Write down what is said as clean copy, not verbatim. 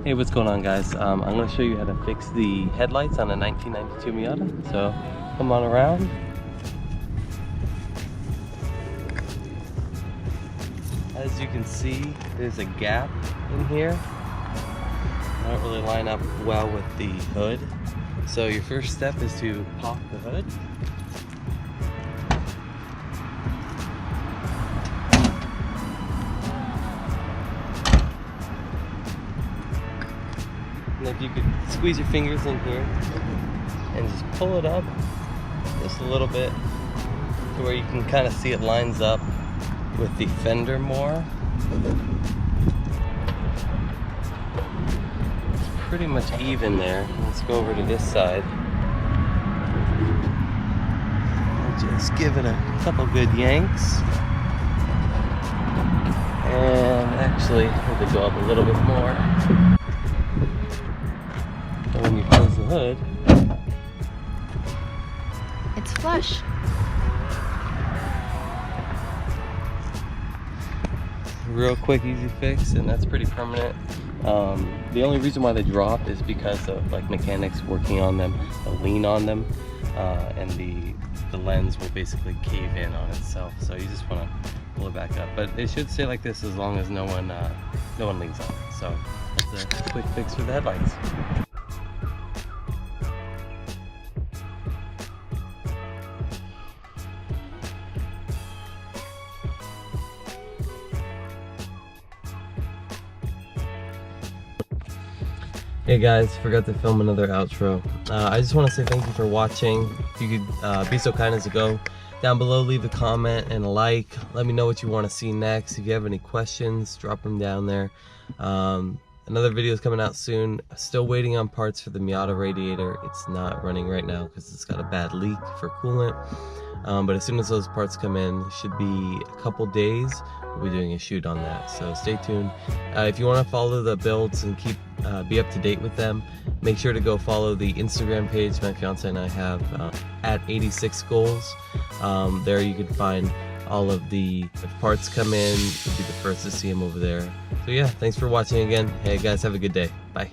Hey, what's going on, guys? I'm going to show you how to fix the headlights on a 1992 Miata. So come on around. As you can see, there's a gap in here. I don't really line up well with the hood. So your first step is to pop the hood. And if you could squeeze your fingers in here and just pull it up just a little bit to where you can kind of see it lines up with the fender more. It's pretty much even there. Let's go over to this side. I'll just give it a couple good yanks. And actually, let me go up a little bit more. So when you close the hood, it's flush. Real quick, easy fix, and that's pretty permanent. The only reason why they drop is because of like mechanics working on them, they'll lean on them, and the lens will basically cave in on itself. So you just want to pull it back up. But it should stay like this as long as no one leans on it. So that's a quick fix for the headlights. Hey guys, forgot to film another outro. I just want to say thank you for watching. If you could be so kind as to go down below, leave a comment and a like. Let me know what you want to see next. If you have any questions, drop them down there. Another video is coming out soon. Still waiting on parts for the Miata radiator. It's not running right now because it's got a bad leak for coolant. But as soon as those parts come in, it should be a couple days. We'll be doing a shoot on that, so stay tuned. If you want to follow the builds and be up to date with them, make sure to go follow the Instagram page my fiance and I have at 86 Goals. There you can find all of the parts come in. You'll be the first to see them over there. So yeah, thanks for watching again. Hey guys, have a good day. Bye.